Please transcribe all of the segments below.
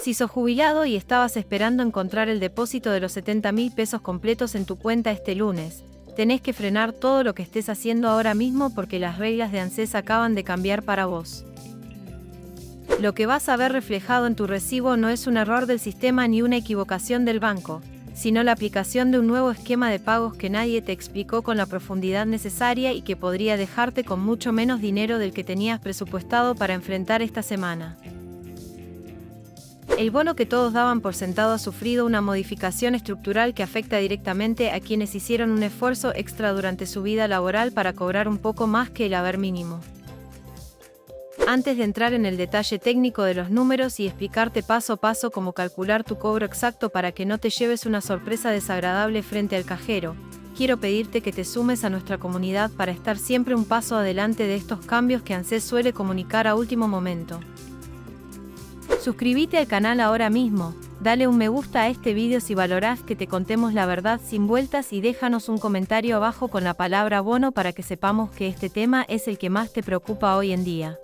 Si sos jubilado y estabas esperando encontrar el depósito de los 70.000 pesos completos en tu cuenta este lunes, tenés que frenar todo lo que estés haciendo ahora mismo porque las reglas de ANSES acaban de cambiar para vos. Lo que vas a ver reflejado en tu recibo no es un error del sistema ni una equivocación del banco, sino la aplicación de un nuevo esquema de pagos que nadie te explicó con la profundidad necesaria y que podría dejarte con mucho menos dinero del que tenías presupuestado para enfrentar esta semana. El bono que todos daban por sentado ha sufrido una modificación estructural que afecta directamente a quienes hicieron un esfuerzo extra durante su vida laboral para cobrar un poco más que el haber mínimo. Antes de entrar en el detalle técnico de los números y explicarte paso a paso cómo calcular tu cobro exacto para que no te lleves una sorpresa desagradable frente al cajero, quiero pedirte que te sumes a nuestra comunidad para estar siempre un paso adelante de estos cambios que ANSES suele comunicar a último momento. Suscríbete al canal ahora mismo, dale un me gusta a este vídeo si valorás que te contemos la verdad sin vueltas y déjanos un comentario abajo con la palabra bono para que sepamos que este tema es el que más te preocupa hoy en día.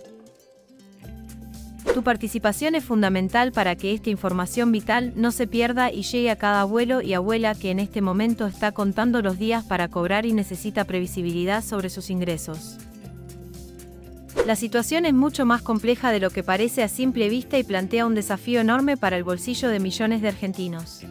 Tu participación es fundamental para que esta información vital no se pierda y llegue a cada abuelo y abuela que en este momento está contando los días para cobrar y necesita previsibilidad sobre sus ingresos. La situación es mucho más compleja de lo que parece a simple vista y plantea un desafío enorme para el bolsillo de millones de argentinos.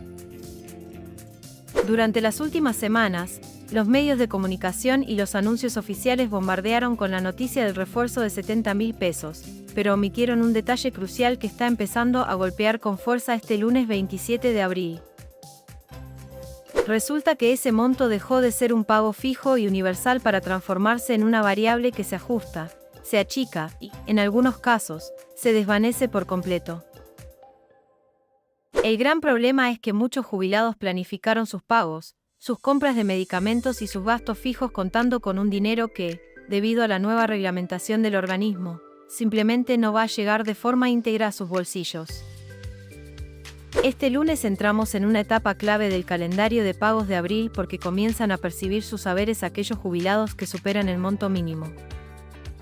Durante las últimas semanas, los medios de comunicación y los anuncios oficiales bombardearon con la noticia del refuerzo de 70.000 pesos, pero omitieron un detalle crucial que está empezando a golpear con fuerza este lunes 27 de abril. Resulta que ese monto dejó de ser un pago fijo y universal para transformarse en una variable que se ajusta, se achica y, en algunos casos, se desvanece por completo. El gran problema es que muchos jubilados planificaron sus pagos, sus compras de medicamentos y sus gastos fijos contando con un dinero que, debido a la nueva reglamentación del organismo, simplemente no va a llegar de forma íntegra a sus bolsillos. Este lunes entramos en una etapa clave del calendario de pagos de abril porque comienzan a percibir sus haberes aquellos jubilados que superan el monto mínimo.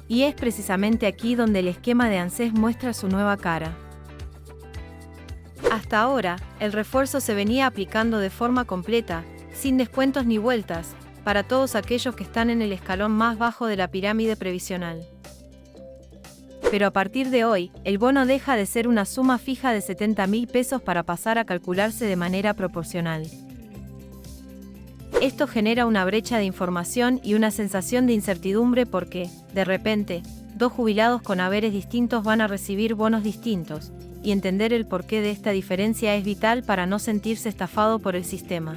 Y es precisamente aquí donde el esquema de ANSES muestra su nueva cara. Hasta ahora, el refuerzo se venía aplicando de forma completa, sin descuentos ni vueltas, para todos aquellos que están en el escalón más bajo de la pirámide previsional. Pero a partir de hoy, el bono deja de ser una suma fija de 70.000 pesos para pasar a calcularse de manera proporcional. Esto genera una brecha de información y una sensación de incertidumbre porque, de repente, dos jubilados con haberes distintos van a recibir bonos distintos, y entender el porqué de esta diferencia es vital para no sentirse estafado por el sistema.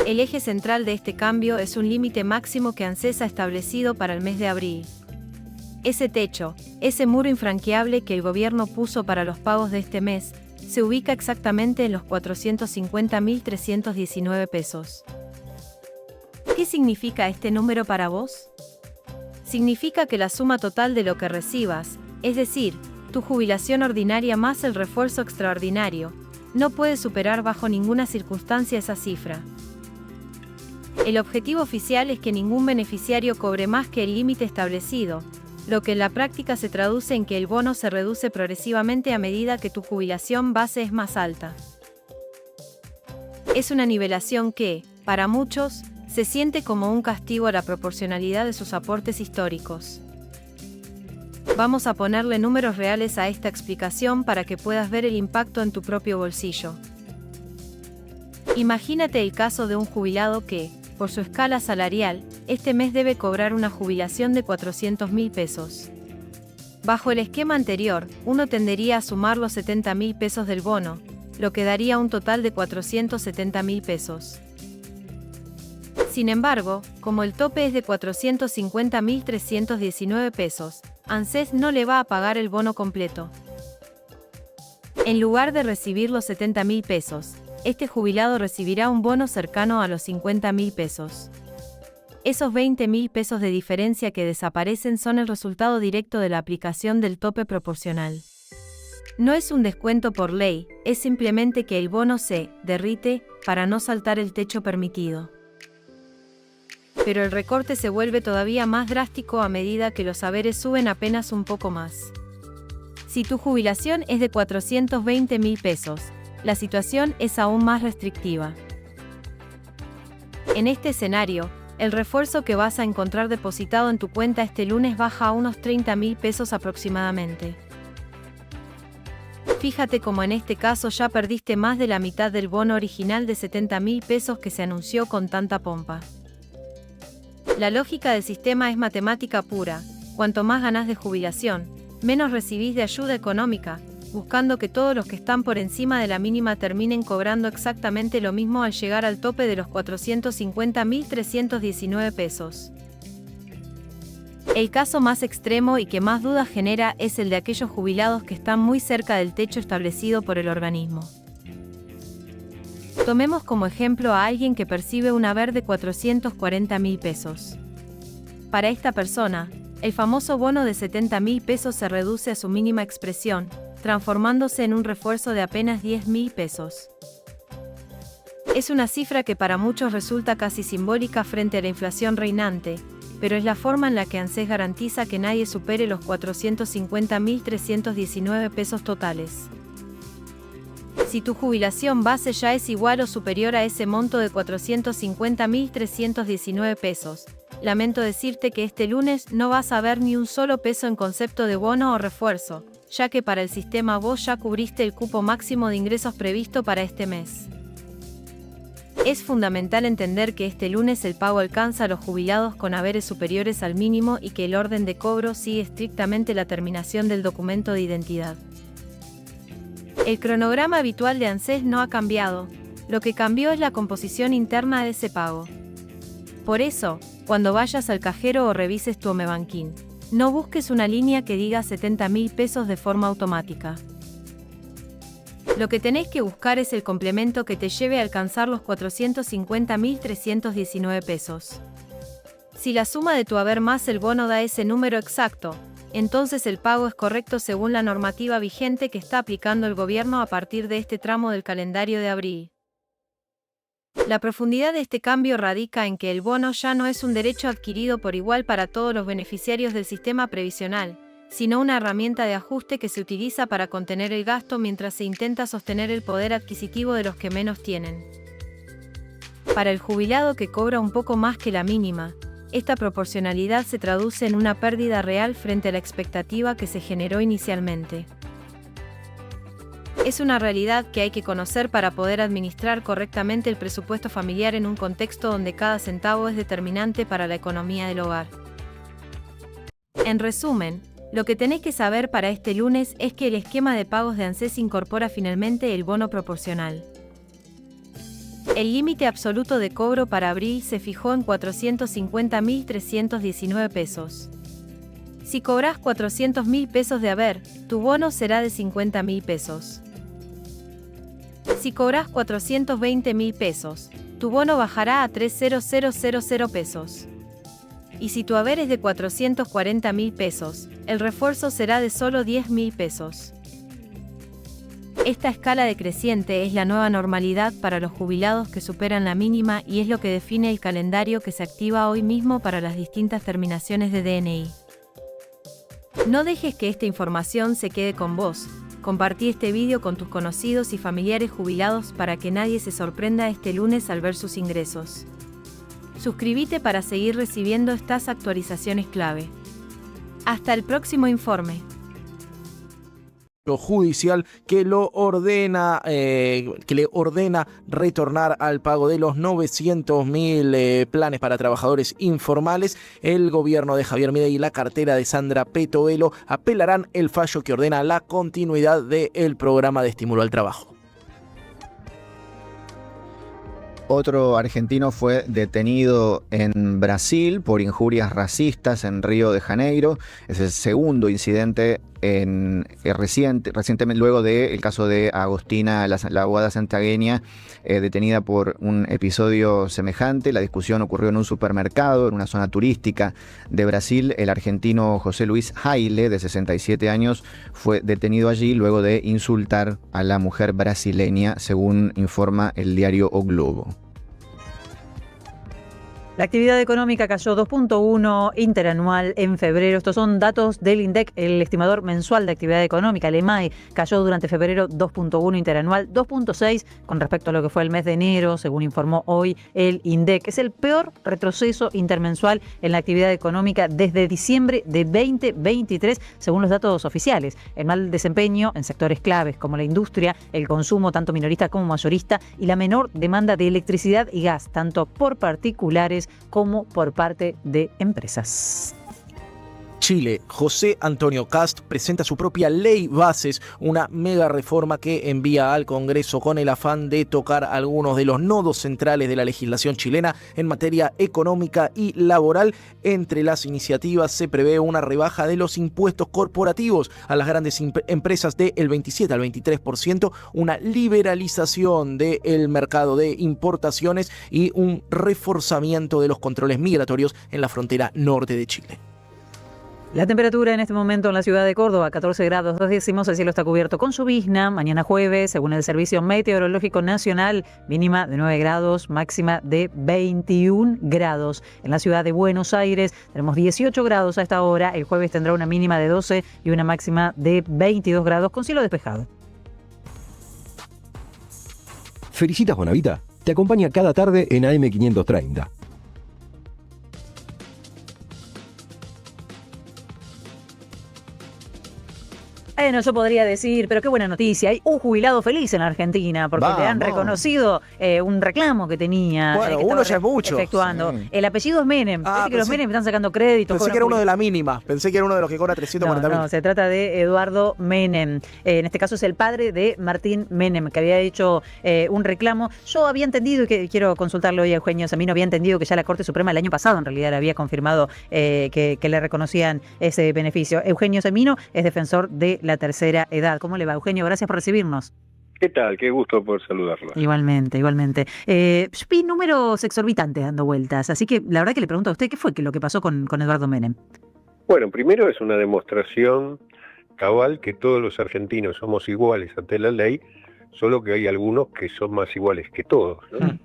El eje central de este cambio es un límite máximo que ANSES ha establecido para el mes de abril. Ese techo, ese muro infranqueable que el gobierno puso para los pagos de este mes, se ubica exactamente en los 450.319 pesos. ¿Qué significa este número para vos? Significa que la suma total de lo que recibas, es decir, tu jubilación ordinaria más el refuerzo extraordinario, no puede superar bajo ninguna circunstancia esa cifra. El objetivo oficial es que ningún beneficiario cobre más que el límite establecido, lo que en la práctica se traduce en que el bono se reduce progresivamente a medida que tu jubilación base es más alta. Es una nivelación que, para muchos, se siente como un castigo a la proporcionalidad de sus aportes históricos. Vamos a ponerle números reales a esta explicación para que puedas ver el impacto en tu propio bolsillo. Imagínate el caso de un jubilado que, por su escala salarial, este mes debe cobrar una jubilación de 400.000 pesos. Bajo el esquema anterior, uno tendería a sumar los 70.000 pesos del bono, lo que daría un total de 470.000 pesos. Sin embargo, como el tope es de 450.319 pesos, ANSES no le va a pagar el bono completo. En lugar de recibir los 70.000 pesos, este jubilado recibirá un bono cercano a los 50.000 pesos. Esos 20.000 pesos de diferencia que desaparecen son el resultado directo de la aplicación del tope proporcional. No es un descuento por ley, es simplemente que el bono se derrite para no saltar el techo permitido. Pero el recorte se vuelve todavía más drástico a medida que los haberes suben apenas un poco más. Si tu jubilación es de 420.000 pesos, la situación es aún más restrictiva. En este escenario, el refuerzo que vas a encontrar depositado en tu cuenta este lunes baja a unos 30.000 pesos aproximadamente. Fíjate cómo en este caso ya perdiste más de la mitad del bono original de 70.000 pesos que se anunció con tanta pompa. La lógica del sistema es matemática pura: cuanto más ganás de jubilación, menos recibís de ayuda económica, buscando que todos los que están por encima de la mínima terminen cobrando exactamente lo mismo al llegar al tope de los 450.319 pesos. El caso más extremo y que más dudas genera es el de aquellos jubilados que están muy cerca del techo establecido por el organismo. Tomemos como ejemplo a alguien que percibe un haber de 440.000 pesos. Para esta persona, el famoso bono de 70.000 pesos se reduce a su mínima expresión, transformándose en un refuerzo de apenas 10.000 pesos. Es una cifra que para muchos resulta casi simbólica frente a la inflación reinante, pero es la forma en la que ANSES garantiza que nadie supere los 450.319 pesos totales. Si tu jubilación base ya es igual o superior a ese monto de 450.319 pesos, lamento decirte que este lunes no vas a ver ni un solo peso en concepto de bono o refuerzo, ya que para el sistema vos ya cubriste el cupo máximo de ingresos previsto para este mes. Es fundamental entender que este lunes el pago alcanza a los jubilados con haberes superiores al mínimo y que el orden de cobro sigue estrictamente la terminación del documento de identidad. El cronograma habitual de ANSES no ha cambiado, lo que cambió es la composición interna de ese pago. Por eso, cuando vayas al cajero o revises tu Omebanking, no busques una línea que diga 70.000 pesos de forma automática. Lo que tenés que buscar es el complemento que te lleve a alcanzar los 450.319 pesos. Si la suma de tu haber más el bono da ese número exacto, entonces el pago es correcto según la normativa vigente que está aplicando el gobierno a partir de este tramo del calendario de abril. La profundidad de este cambio radica en que el bono ya no es un derecho adquirido por igual para todos los beneficiarios del sistema previsional, sino una herramienta de ajuste que se utiliza para contener el gasto mientras se intenta sostener el poder adquisitivo de los que menos tienen. Para el jubilado que cobra un poco más que la mínima, esta proporcionalidad se traduce en una pérdida real frente a la expectativa que se generó inicialmente. Es una realidad que hay que conocer para poder administrar correctamente el presupuesto familiar en un contexto donde cada centavo es determinante para la economía del hogar. En resumen, lo que tenés que saber para este lunes es que el esquema de pagos de ANSES incorpora finalmente el bono proporcional. El límite absoluto de cobro para abril se fijó en 450.319 pesos. Si cobrás 400.000 pesos de haber, tu bono será de 50.000 pesos. Si cobrás 420.000 pesos, tu bono bajará a 300.000 pesos. Y si tu haber es de 440.000 pesos, el refuerzo será de solo 10.000 pesos. Esta escala decreciente es la nueva normalidad para los jubilados que superan la mínima y es lo que define el calendario que se activa hoy mismo para las distintas terminaciones de DNI. No dejes que esta información se quede con vos. Compartí este vídeo con tus conocidos y familiares jubilados para que nadie se sorprenda este lunes al ver sus ingresos. Suscríbete para seguir recibiendo estas actualizaciones clave. Hasta el próximo informe. Judicial que le ordena retornar al pago de los 900.000 planes para trabajadores informales. El gobierno de Javier Milei y la cartera de Sandra Petovelo apelarán el fallo que ordena la continuidad del programa de estímulo al trabajo. Otro argentino fue detenido en Brasil por injurias racistas en Río de Janeiro. Es el segundo incidente recientemente, luego del caso de Agostina, la abogada santiagueña, detenida por un episodio semejante. La discusión ocurrió en un supermercado, en una zona turística de Brasil. El argentino José Luis Haile, de 67 años, fue detenido allí luego de insultar a la mujer brasileña, según informa el diario O Globo. La actividad económica cayó 2.1 interanual en febrero. Estos son datos del INDEC, el estimador mensual de actividad económica. El EMAI cayó durante febrero 2.1 interanual, 2.6 con respecto a lo que fue el mes de enero, según informó hoy el INDEC. Es el peor retroceso intermensual en la actividad económica desde diciembre de 2023, según los datos oficiales. El mal desempeño en sectores claves como la industria, el consumo tanto minorista como mayorista y la menor demanda de electricidad y gas, tanto por particulares como por parte de empresas. Chile, José Antonio Kast presenta su propia ley bases, una mega reforma que envía al Congreso con el afán de tocar algunos de los nodos centrales de la legislación chilena en materia económica y laboral. Entre las iniciativas se prevé una rebaja de los impuestos corporativos a las grandes empresas del 27 al 23%, una liberalización del mercado de importaciones y un reforzamiento de los controles migratorios en la frontera norte de Chile. La temperatura en este momento en la ciudad de Córdoba, 14 grados 2 décimos, el cielo está cubierto con llovizna. Mañana jueves, según el Servicio Meteorológico Nacional, mínima de 9 grados, máxima de 21 grados. En la ciudad de Buenos Aires tenemos 18 grados a esta hora, el jueves tendrá una mínima de 12 y una máxima de 22 grados con cielo despejado. Felicitas Bonavita te acompaña cada tarde en AM530. Bueno, yo podría decir, pero qué buena noticia, hay un jubilado feliz en la Argentina, porque le han reconocido un reclamo que tenía. Bueno, que uno ya es mucho. Efectuando. Sí. El apellido es Menem. Parece que los Menem están sacando créditos. Pensé que era uno de la mínima, pensé que era uno de los que cobra 340.000. No, se trata de Eduardo Menem. En este caso es el padre de Martín Menem, que había hecho un reclamo. Yo había entendido, y que quiero consultarlo hoy a Eugenio Semino, había entendido que ya la Corte Suprema el año pasado en realidad le había confirmado que le reconocían ese beneficio. Eugenio Semino es defensor de la tercera edad. ¿Cómo le va, Eugenio? Gracias por recibirnos. ¿Qué tal? Qué gusto por saludarlo. Igualmente. Vi números exorbitantes dando vueltas, así que la verdad que le pregunto a usted, ¿qué fue lo que pasó con Eduardo Menem? Bueno, primero es una demostración cabal que todos los argentinos somos iguales ante la ley, solo que hay algunos que son más iguales que todos, ¿no?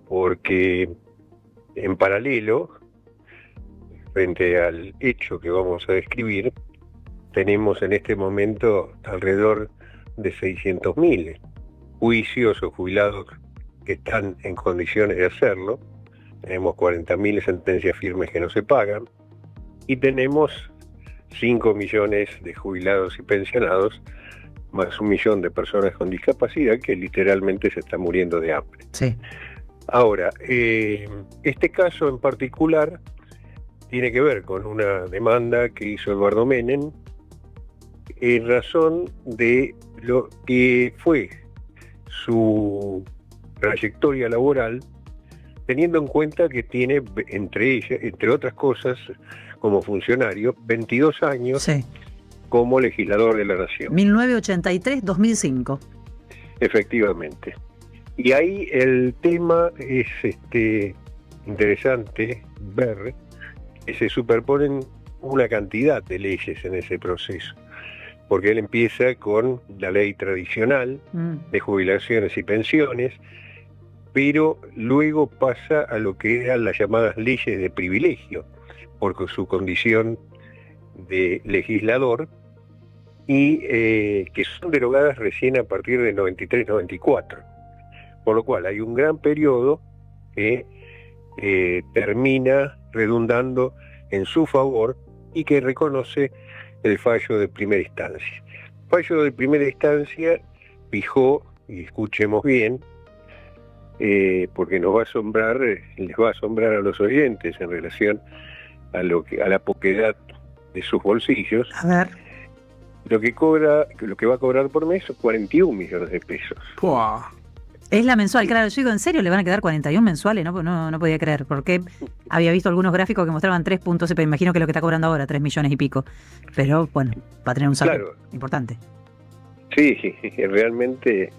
Porque en paralelo, frente al hecho que vamos a describir, tenemos en este momento alrededor de 600.000 juicios o jubilados que están en condiciones de hacerlo. Tenemos 40.000 sentencias firmes que no se pagan y tenemos 5 millones de jubilados y pensionados, más 1 millón de personas con discapacidad que literalmente se están muriendo de hambre. Sí. Ahora, este caso en particular tiene que ver con una demanda que hizo Eduardo Menem en razón de lo que fue su trayectoria laboral, teniendo en cuenta que tiene, entre otras cosas, como funcionario, 22 años como legislador de la Nación. 1983-2005. Efectivamente. Y ahí el tema es interesante ver que se superponen una cantidad de leyes en ese proceso. Porque él empieza con la ley tradicional de jubilaciones y pensiones, pero luego pasa a lo que eran las llamadas leyes de privilegio, por su condición de legislador, y que son derogadas recién a partir del 93-94. Por lo cual hay un gran periodo que termina redundando en su favor y que reconoce el fallo de primera instancia. El fallo de primera instancia fijó, y escuchemos bien, porque nos va a asombrar, les va a asombrar a los oyentes en relación a la poquedad de sus bolsillos. A ver. Lo que va a cobrar por mes son 41 millones de pesos. ¡Puah! Es la mensual, claro. Yo digo, ¿en serio le van a quedar 41 mensuales? No podía creer, porque había visto algunos gráficos que mostraban 3 puntos, pero imagino que lo que está cobrando ahora, 3 millones y pico. Pero bueno, va a tener un salto importante. Sí, realmente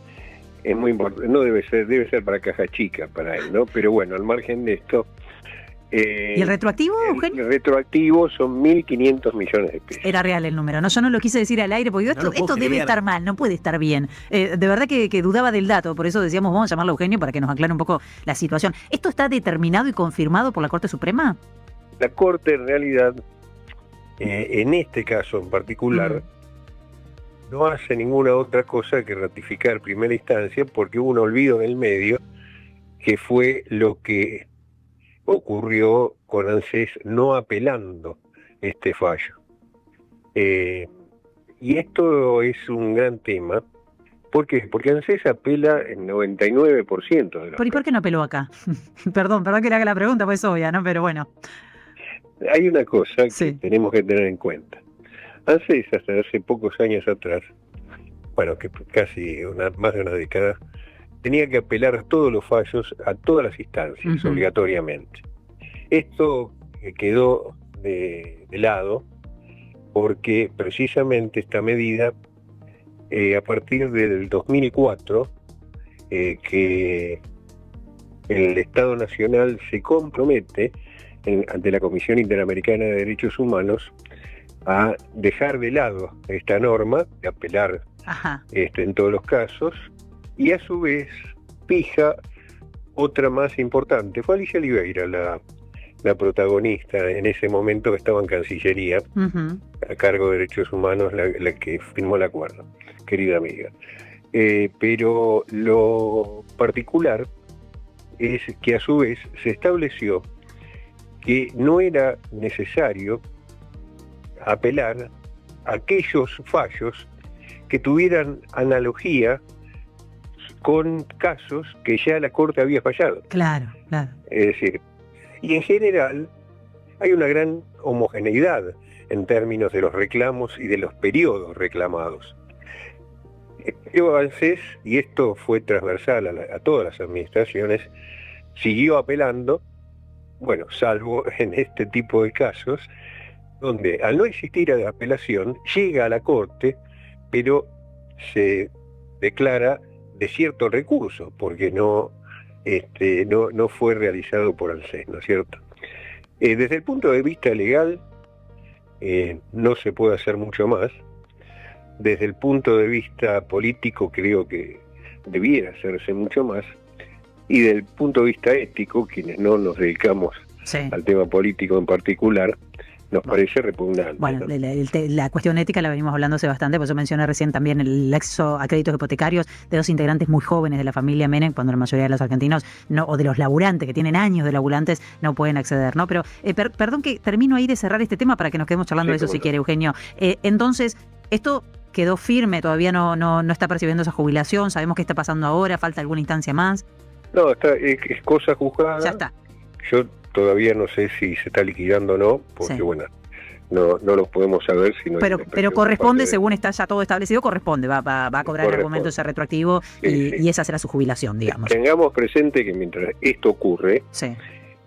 es muy importante. No debe ser para caja chica para él, ¿no? Pero bueno, al margen de esto, ¿Y el retroactivo, Eugenio? El retroactivo son 1.500 millones de pesos. Era real el número, ¿no? Yo no lo quise decir al aire porque digo, esto debe estar mal, no puede estar bien. De verdad que dudaba del dato, por eso decíamos, vamos a llamarlo a Eugenio para que nos aclare un poco la situación. ¿Esto está determinado y confirmado por la Corte Suprema? La Corte, en realidad, en este caso en particular, no hace ninguna otra cosa que ratificar primera instancia, porque hubo un olvido en el medio, que fue lo que ocurrió con ANSES no apelando este fallo. Y esto es un gran tema. ¿Por qué? Porque ANSES apela en 99% de los ¿Y por qué no apeló acá? Perdón que le haga la pregunta, pues es obvia, ¿no? Pero bueno. Hay una cosa Sí. que tenemos que tener en cuenta. ANSES, hasta hace pocos años atrás, bueno, que casi más de una década, tenía que apelar todos los fallos a todas las instancias, obligatoriamente. Esto quedó de lado porque precisamente esta medida, a partir del 2004, que el Estado Nacional se compromete ante la Comisión Interamericana de Derechos Humanos a dejar de lado esta norma, de apelar en todos los casos, y a su vez fija otra más importante. Fue Alicia Oliveira la protagonista en ese momento, que estaba en Cancillería, a cargo de Derechos Humanos, la que firmó el acuerdo, querida amiga. Pero lo particular es que a su vez se estableció que no era necesario apelar a aquellos fallos que tuvieran analogía con casos que ya la Corte había fallado. Claro. Es decir, y en general hay una gran homogeneidad en términos de los reclamos y de los periodos reclamados. Pero ANSES, y esto fue transversal a todas las administraciones, siguió apelando, bueno, salvo en este tipo de casos, donde al no existir apelación, llega a la Corte, pero se declara desierto el recurso, porque no fue realizado por ANSES, ¿no es cierto? Desde el punto de vista legal, no se puede hacer mucho más. Desde el punto de vista político, creo que debiera hacerse mucho más. Y desde el punto de vista ético, quienes no nos dedicamos al tema político en particular, nos parece repugnante. Bueno, ¿no? la cuestión ética la venimos hablando hace bastante, por eso mencioné recién también el acceso a créditos hipotecarios de dos integrantes muy jóvenes de la familia Menem, cuando la mayoría de los argentinos, o de los laburantes, que tienen años de laburantes, no pueden acceder, ¿no? Pero, perdón que termino ahí de cerrar este tema para que nos quedemos charlando de eso si quiere, Eugenio. Entonces, esto quedó firme, todavía no está percibiendo esa jubilación, sabemos qué está pasando ahora, falta alguna instancia más. No, es cosa juzgada. Ya está. Yo todavía no sé si se está liquidando o no, porque bueno, no lo podemos saber. Pero corresponde, según está ya todo establecido, corresponde, va a cobrar el argumento ese retroactivo y esa será su jubilación, digamos. Tengamos presente que mientras esto ocurre,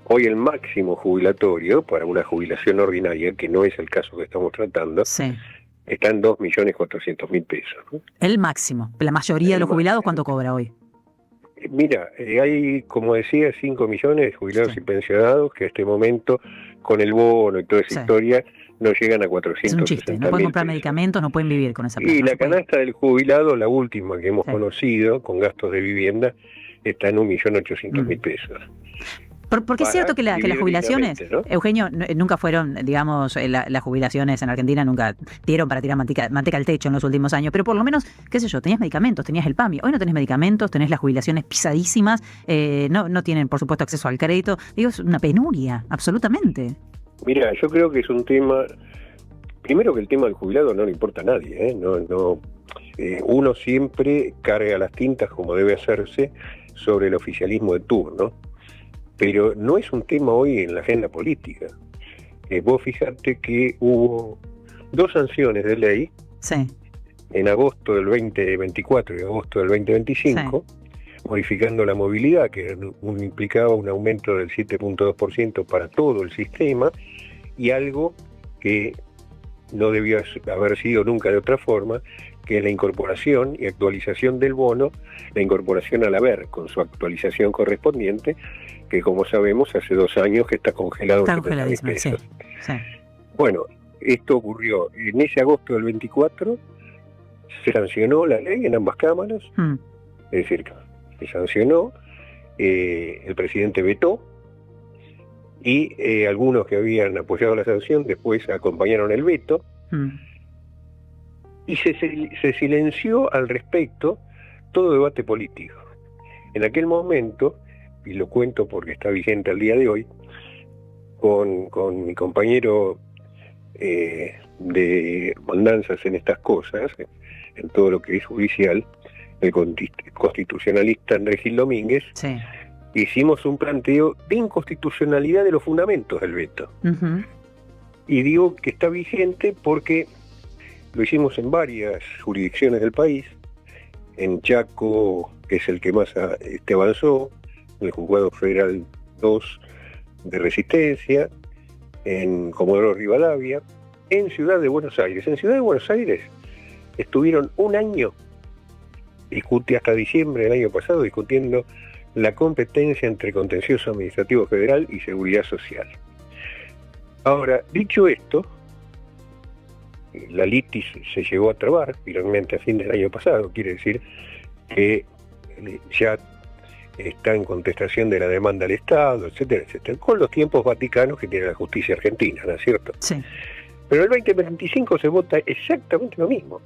hoy el máximo jubilatorio para una jubilación ordinaria, que no es el caso que estamos tratando, está en 2.400.000 pesos, ¿no? El máximo. La mayoría de los jubilados, ¿cuánto cobra hoy? Mira, hay, como decía, 5 millones de jubilados y pensionados que a este momento, con el bono y toda esa historia, no llegan a 460.000. Es un chiste, no pueden comprar medicamentos, no pueden vivir con esa plata. Y la canasta del jubilado, la última que hemos conocido, con gastos de vivienda, está en 1.800.000 pesos. Porque es cierto que las jubilaciones, ¿no? Eugenio, nunca fueron, digamos, las jubilaciones en Argentina nunca dieron para tirar manteca al techo en los últimos años, pero por lo menos, qué sé yo, tenías medicamentos, tenías el PAMI, hoy no tenés medicamentos, tenés las jubilaciones pisadísimas, no tienen, por supuesto, acceso al crédito, digo, es una penuria, absolutamente. Mira, yo creo que es un tema, primero que el tema del jubilado no le importa a nadie, uno siempre carga las tintas como debe hacerse sobre el oficialismo de turno, pero no es un tema hoy en la agenda política. Vos fijate que hubo 2 sanciones de ley en agosto del 2024 y agosto del 2025, modificando la movilidad, que implicaba un aumento del 7.2% para todo el sistema, y algo que no debió haber sido nunca de otra forma, que es la incorporación y actualización del bono, la incorporación al haber, con su actualización correspondiente, que como sabemos hace 2 años que está congelado. Está en 70.000 congeladísimo, sí. pesos. Sí. Bueno, esto ocurrió en ese agosto del 24, se sancionó la ley en ambas cámaras, es decir, se sancionó, el presidente vetó, y algunos que habían apoyado la sanción después acompañaron el veto, y se silenció al respecto todo debate político. En aquel momento, y lo cuento porque está vigente al día de hoy, con mi compañero de andanzas en estas cosas, en todo lo que es judicial, el constitucionalista Andrés Gil Domínguez, Sí. hicimos un planteo de inconstitucionalidad de los fundamentos del veto. Y digo que está vigente porque lo hicimos en varias jurisdicciones del país, en Chaco, que es el que más avanzó, en el Juzgado Federal 2 de Resistencia, en Comodoro Rivadavia, en Ciudad de Buenos Aires. En Ciudad de Buenos Aires estuvieron un año, hasta diciembre del año pasado, discutiendo la competencia entre contencioso administrativo federal y seguridad social. Ahora, dicho esto, la litis se llegó a trabar finalmente a fin del año pasado, quiere decir que ya está en contestación de la demanda del Estado, etcétera, etcétera, con los tiempos vaticanos que tiene la justicia argentina, ¿no es cierto? Sí. Pero el 2025 se vota exactamente lo mismo.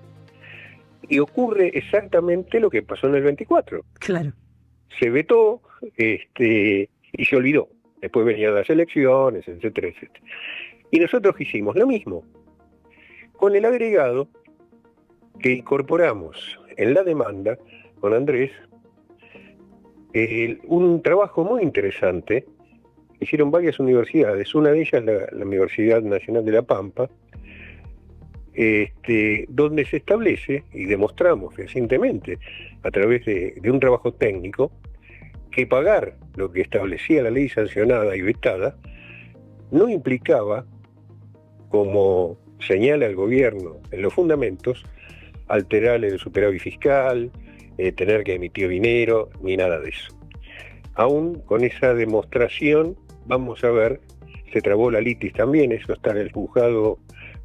Y ocurre exactamente lo que pasó en el 24. Claro. Se vetó y se olvidó. Después venían las elecciones, etcétera, etcétera. Y nosotros hicimos lo mismo, con el agregado que incorporamos en la demanda con Andrés, un trabajo muy interesante. Hicieron varias universidades, una de ellas la Universidad Nacional de La Pampa, donde se establece, y demostramos recientemente, a través de un trabajo técnico, que pagar lo que establecía la ley sancionada y vetada no implicaba, como señala el gobierno en los fundamentos, alterar el superávit fiscal, tener que emitir dinero, ni nada de eso. Aún con esa demostración, vamos a ver, se trabó la litis también, eso está en el Juzgado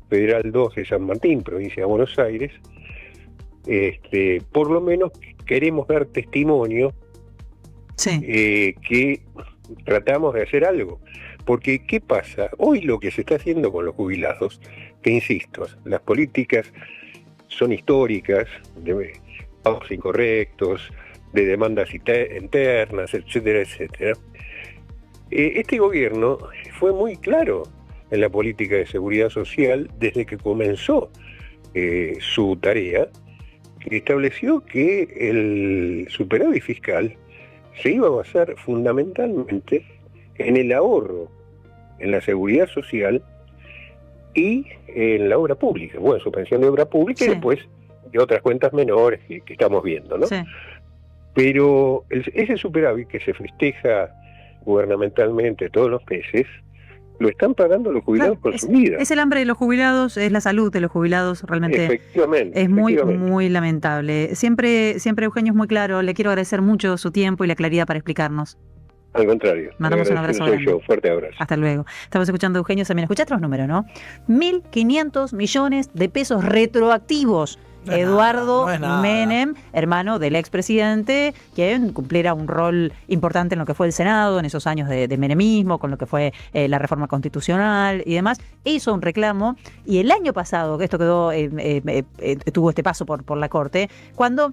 Federal 2 de San Martín, provincia de Buenos Aires. Por lo menos queremos dar testimonio que tratamos de hacer algo. Porque, ¿qué pasa? Hoy lo que se está haciendo con los jubilados, que insisto, las políticas son históricas, de pagos incorrectos, de demandas internas, etcétera, etcétera. Este gobierno fue muy claro en la política de seguridad social desde que comenzó su tarea, que estableció que el superávit fiscal se iba a basar fundamentalmente en el ahorro, en la seguridad social y en la obra pública, bueno, suspensión de obra pública y después de otras cuentas menores que estamos viendo, ¿no? Sí. Pero ese superávit que se festeja gubernamentalmente todos los meses, lo están pagando los jubilados con su vida. Es el hambre de los jubilados, es la salud de los jubilados, realmente. Efectivamente. Es muy lamentable. Siempre, Eugenio, es muy claro. Le quiero agradecer mucho su tiempo y la claridad para explicarnos. Al contrario. Mandamos un abrazo grande. Fuerte abrazo. Hasta luego. Estamos escuchando a Eugenio Zambianich. Escuchaste los números, ¿no? 1.500 millones de pesos retroactivos. Eduardo Menem, hermano del expresidente, quien cumpliera un rol importante en lo que fue el Senado, en esos años de menemismo, con lo que fue la reforma constitucional y demás, hizo un reclamo. Y el año pasado, que esto quedó tuvo este paso por la Corte, cuando